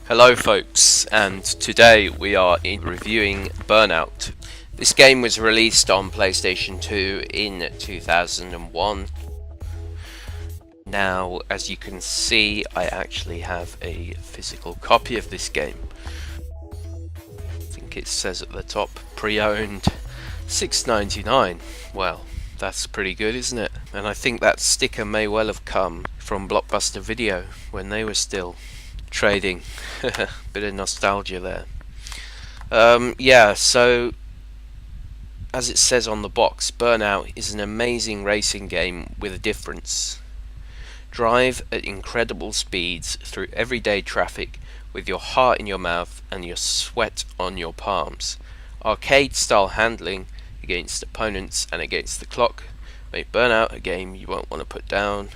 Hello folks, and today we are reviewing Burnout. This game was released on PlayStation 2 in 2001. Now, as you can see, I actually have a physical copy of this game. I think it says at the top, pre-owned, $6.99. Well, that's pretty good, isn't it? And I think that sticker may well have come from Blockbuster Video when they were still trading. Bit of nostalgia there. Yeah, so as it says on the box, Burnout is an amazing racing game with a difference. Drive at incredible speeds through everyday traffic with your heart in your mouth and your sweat on your palms. Arcade style handling against opponents and against the clock make Burnout a game you won't want to put down.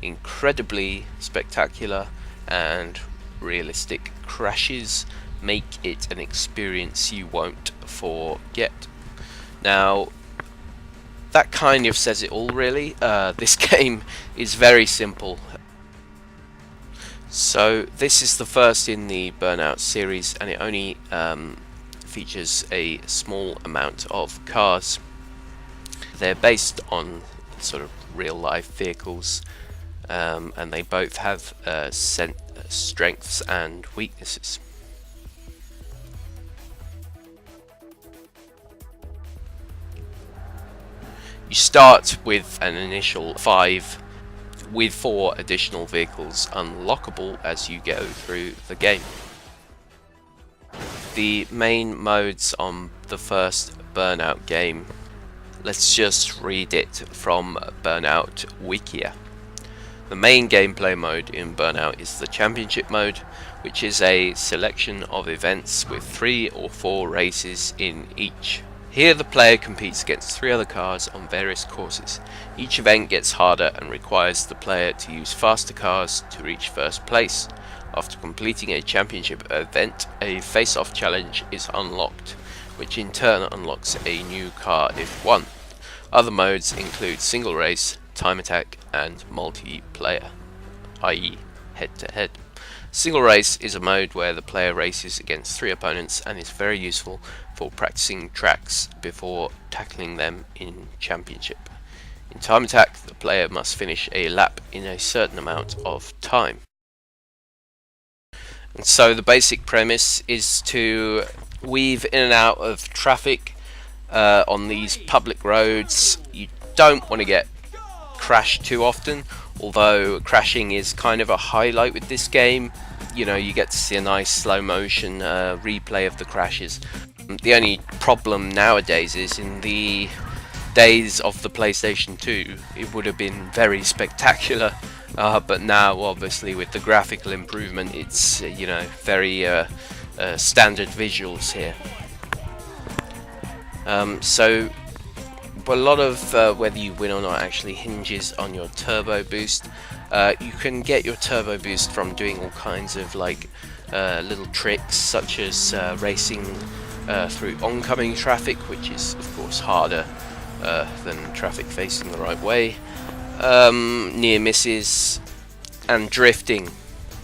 Incredibly spectacular and realistic crashes make it an experience you won't forget. Now, that kind of says it all, really. This game is very simple. So this is the first in the Burnout series, and it only features a small amount of cars. They're based on sort of real life vehicles, and they both have strengths and weaknesses. You start with an initial 5 with 4 additional vehicles unlockable as you go through the game. The main modes on the first Burnout game, let's just read it from Burnout Wikia. The main gameplay mode in Burnout is the Championship mode, which is a selection of events with 3 or 4 races in each. Here the player competes against 3 other cars on various courses. Each event gets harder and requires the player to use faster cars to reach first place. After completing a championship event, a face-off challenge is unlocked, which in turn unlocks a new car if won. Other modes include single race, time attack, and multiplayer, i.e. head-to-head. Single race is a mode where the player races against 3 opponents and is very useful for practicing tracks before tackling them in championship. In time attack, the player must finish a lap in a certain amount of time. And so the basic premise is to weave in and out of traffic on these public roads. You don't want to get crashed too often, although crashing is kind of a highlight with this game. You know, you get to see a nice slow motion replay of the crashes. The only problem nowadays is in the days of the PlayStation 2 it would have been very spectacular, but now obviously with the graphical improvement it's you know, very standard visuals here. So a lot of whether you win or not actually hinges on your turbo boost. You can get your turbo boost from doing all kinds of like little tricks, such as racing through oncoming traffic, which is of course harder than traffic facing the right way, near misses, and drifting.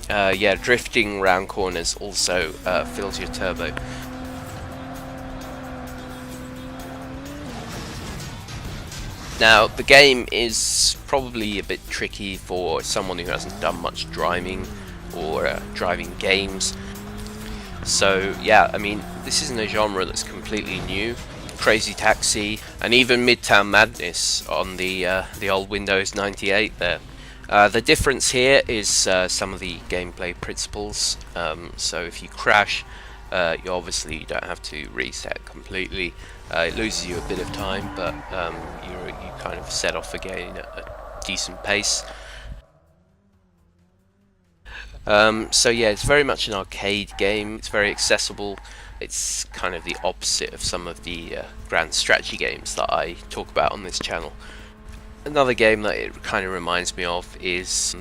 Yeah, drifting round corners also fills your turbo. Now, the game is probably a bit tricky for someone who hasn't done much driving or driving games. So yeah, I mean, this isn't a genre that's completely new. Crazy Taxi and even Midtown Madness on the old Windows 98 there. The difference here is some of the gameplay principles. So if you crash, you obviously don't have to reset completely. It loses you a bit of time, but you kind of set off again at a decent pace. So yeah, it's very much an arcade game. It's very accessible. It's kind of the opposite of some of the grand strategy games that I talk about on this channel. Another game that it kind of reminds me of is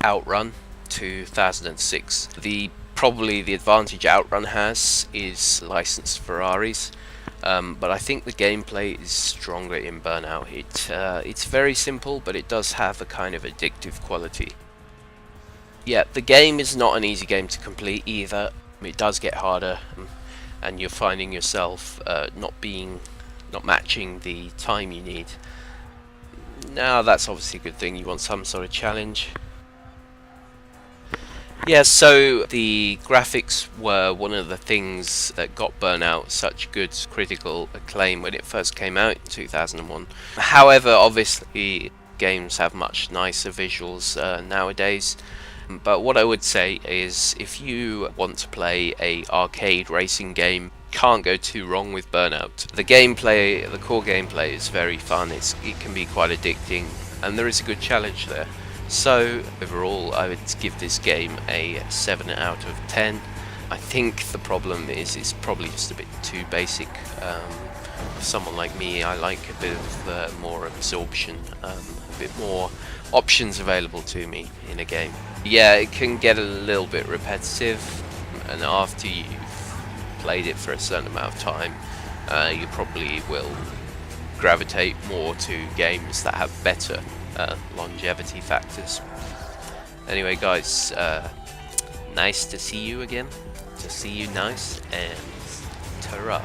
Outrun 2006. Probably the advantage Outrun has is licensed Ferraris, but I think the gameplay is stronger in Burnout. It's very simple, but it does have a kind of addictive quality. Yeah, the game is not an easy game to complete either. It does get harder, and you're finding yourself not matching the time you need. Now that's obviously a good thing. You want some sort of challenge. Yeah, so the graphics were one of the things that got Burnout such good critical acclaim when it first came out in 2001. However, obviously games have much nicer visuals nowadays. But what I would say is, if you want to play a arcade racing game, can't go too wrong with Burnout. The gameplay, the core gameplay is very fun, it can be quite addicting, and there is a good challenge there. So overall I would give this game a 7 out of 10. I think the problem is it's probably just a bit too basic. For someone like me, I like a bit of more absorption, a bit more options available to me in a game. Yeah, it can get a little bit repetitive, and after you've played it for a certain amount of time, you probably will gravitate more to games that have better longevity factors. Anyway guys, nice to see you again, to see you nice, and ta-ra.